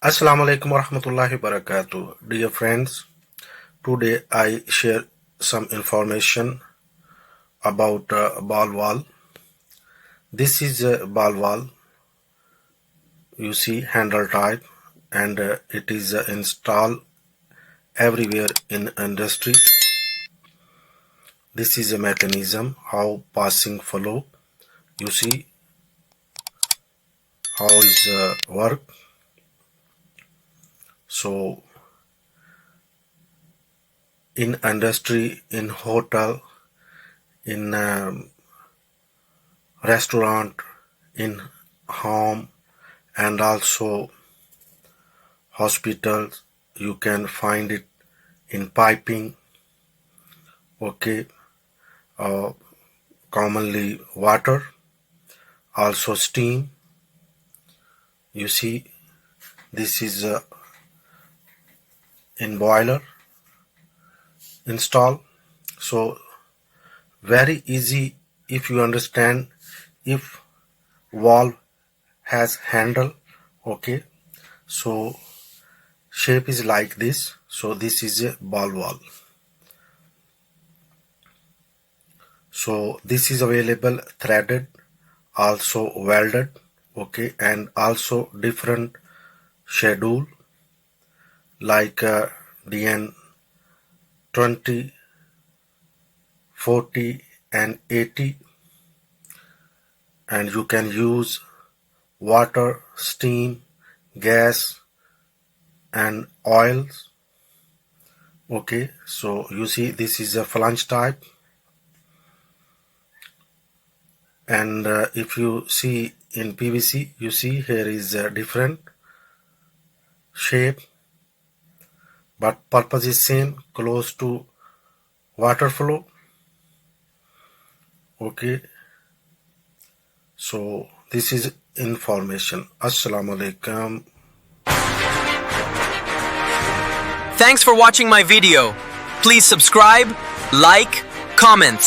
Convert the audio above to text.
Assalamu alaikum warahmatullahi wabarakatuh. Dear friends, today I share some information about ball wall. This is a ball wall, you see handle type, and it is installed everywhere in industry. This is a mechanism how passing flow, you see how is work. So in industry, in hotel, in restaurant, in home, and also hospitals, you can find it in piping, okay, uh, commonly water, also steam. You see, this is in boiler install. So very easy if you understand. If valve has handle, okay, so shape is like this. So this is a ball valve. So this is available threaded, also welded, okay, and also different schedule like DN 20, 40 and 80, and you can use water, steam, gas and oils. Okay, so you see this is a flange type, and if you see in PVC, you see here is a different shape, but purpose is same, close to water flow. Okay, so this is information. Assalamu alaikum. Thanks for watching my video. Please subscribe, like, comments.